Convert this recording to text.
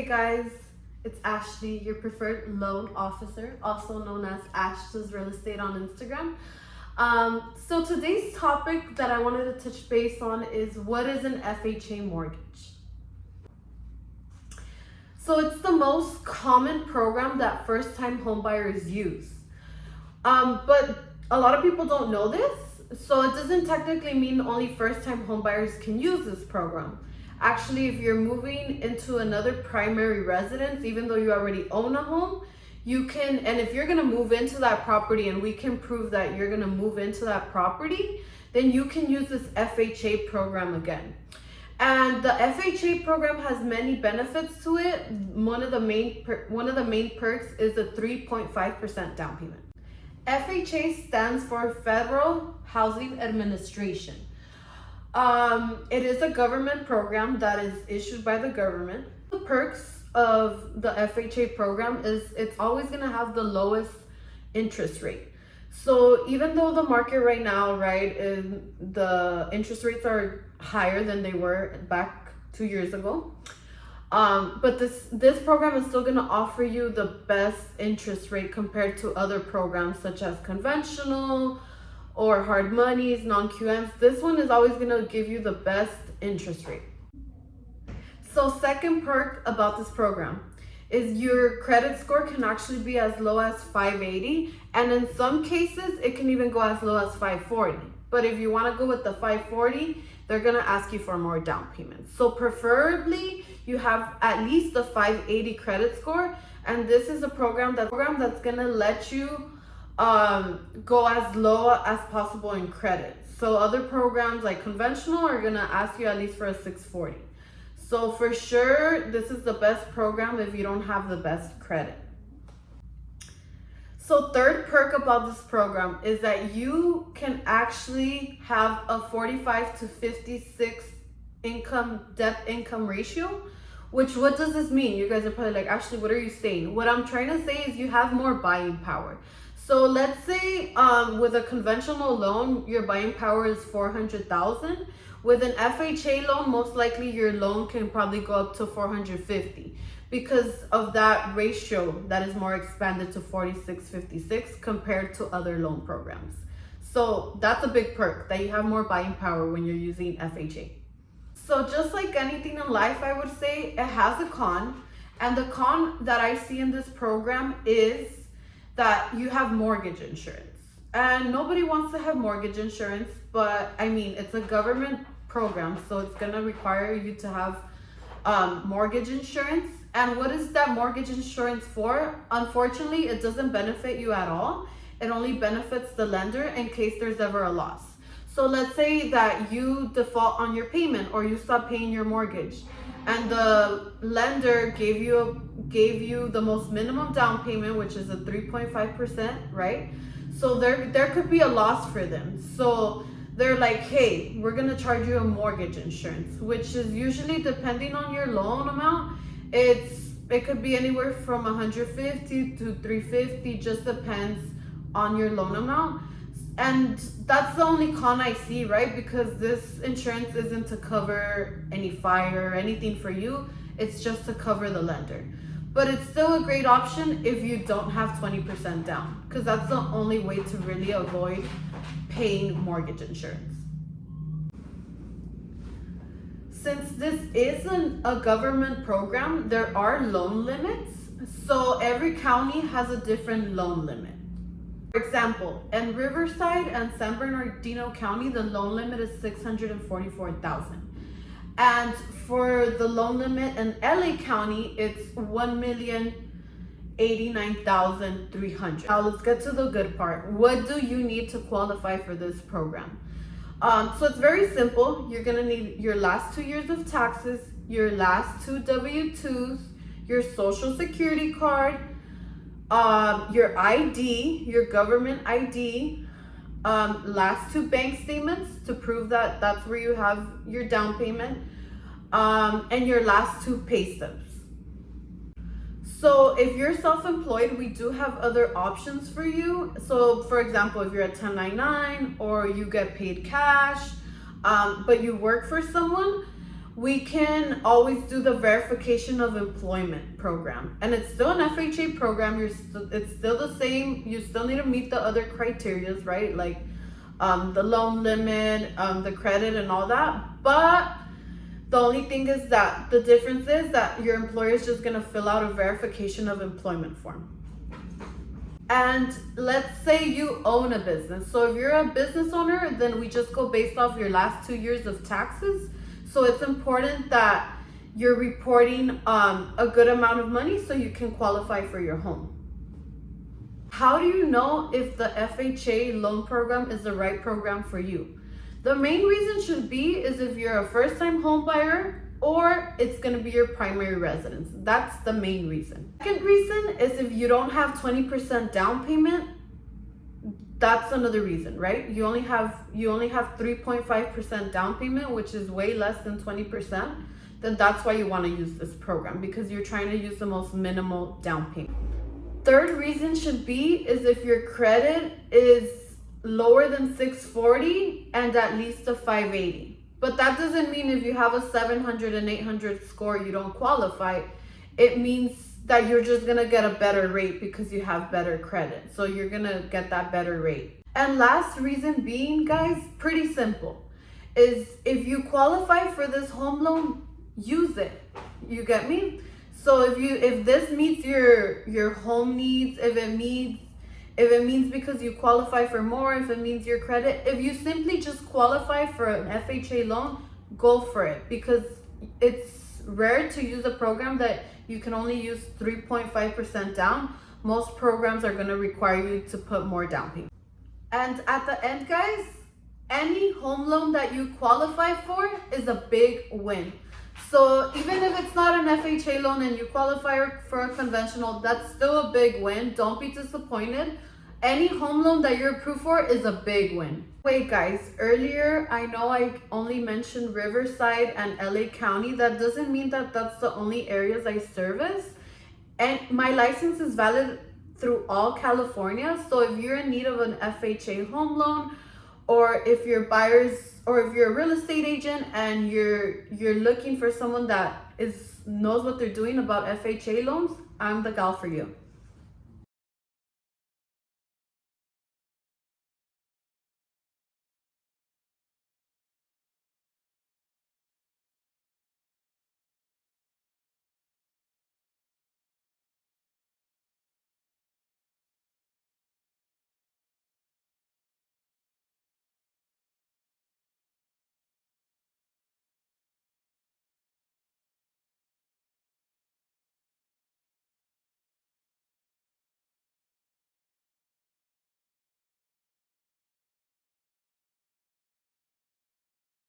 Hey guys, it's Ashley, your preferred loan officer, also known as Ash's Real Estate on Instagram. So today's topic that I wanted to touch base on is what is an FHA mortgage? So it's the most common program that first-time homebuyers use. But a lot of people don't know this, so it doesn't technically mean only first-time homebuyers can use this program. Actually, if you're moving into another primary residence, even though you already own a home, you can, and if you're gonna move into that property and we can prove that you're gonna move into that property, then you can use this FHA program again. And the FHA program has many benefits to it. One of the main perks is a 3.5% down payment. FHA stands for Federal Housing Administration. It is a government program that is issued by the government. The perks of the FHA program is it's always going to have the lowest interest rate. So even though the market right now, right, the interest rates are higher than they were back 2 years ago, but this program is still going to offer you the best interest rate compared to other programs such as conventional or hard monies, non-QMs. This one is always going to give you the best interest rate. So second perk about this program is your credit score can actually be as low as 580, and in some cases it can even go as low as 540. But if you want to go with the 540, they're going to ask you for more down payment. So preferably you have at least a 580 credit score, and this is a program that's going to let you go as low as possible in credit. So other programs like conventional are gonna ask you at least for a 640. So for sure, this is the best program if you don't have the best credit. So third perk about this program is that you can actually have a 45 to 56 debt income ratio. Which, what does this mean? You guys are probably like, Ashley, what are you saying? What I'm trying to say is you have more buying power. So let's say with a conventional loan, your buying power is 400,000. With an FHA loan, most likely your loan can probably go up to 450 because of that ratio that is more expanded to 46-56 compared to other loan programs. So that's a big perk, that you have more buying power when you're using FHA. So just like anything in life, I would say it has a con. And the con that I see in this program is that you have mortgage insurance. And nobody wants to have mortgage insurance, but I mean, it's a government program, so it's gonna require you to have mortgage insurance. And what is that mortgage insurance for? Unfortunately, it doesn't benefit you at all. It only benefits the lender in case there's ever a loss. So let's say that you default on your payment or you stop paying your mortgage, and the lender gave you the most minimum down payment, which is a 3.5%, right? So there could be a loss for them. So they're like, hey, we're gonna charge you a mortgage insurance, which is usually, depending on your loan amount, it could be anywhere from 150 to 350, just depends on your loan amount. And that's the only con I see, right? Because this insurance isn't to cover any fire or anything for you. It's just to cover the lender. But it's still a great option if you don't have 20% down, because that's the only way to really avoid paying mortgage insurance. Since this isn't a government program, there are loan limits. So every county has a different loan limit. For example, in Riverside and San Bernardino County, the loan limit is $644,000. And for the loan limit in LA County, it's $1,089,300. Now let's get to the good part. What do you need to qualify for this program? So it's very simple. You're gonna need your last 2 years of taxes, your last 2 W-2s, your social security card, your ID, your government ID, last 2 bank statements to prove that that's where you have your down payment, and your last 2 pay stubs. So if you're self-employed, we do have other options for you. So for example, if you're a 1099 or you get paid cash, but you work for someone, we can always do the verification of employment program, and it's still an FHA program. It's still the same. You still need to meet the other criterias, right? Like the loan limit, the credit, and all that. But the only thing is that the difference is that your employer is just gonna fill out a verification of employment form. And let's say you own a business. So if you're a business owner, then we just go based off your last 2 years of taxes. So it's important that you're reporting a good amount of money so you can qualify for your home. How do you know if the FHA loan program is the right program for you? The main reason should be is if you're a first-time home buyer or it's going to be your primary residence. That's the main reason. Second reason is if you don't have 20% down payment. That's another reason, right? You only have 3.5% down payment, which is way less than 20%. Then that's why you want to use this program, because you're trying to use the most minimal down payment. Third reason should be is if your credit is lower than 640 and at least a 580. But that doesn't mean if you have a 700 and 800 score, you don't qualify. It means that you're just gonna get a better rate because you have better credit. So you're gonna get that better rate. And last reason being, guys, pretty simple, is if you qualify for this home loan, use it. You get me? So if this meets your home needs, if it means because you qualify for more, if it means your credit, if you simply just qualify for an FHA loan, go for it, because it's rare to use a program that you can only use 3.5% down. Most programs are going to require you to put more down payment. And at the end, guys, any home loan that you qualify for is a big win. So even if it's not an FHA loan and you qualify for a conventional, that's still a big win. Don't be disappointed. Any home loan that you're approved for is a big win. Wait, guys, earlier I know I only mentioned Riverside and LA County. That doesn't mean that that's the only areas I service. And my license is valid through all California. So if you're in need of an FHA home loan, or if you're or if you're a real estate agent and you're looking for someone that knows what they're doing about FHA loans, I'm the gal for you.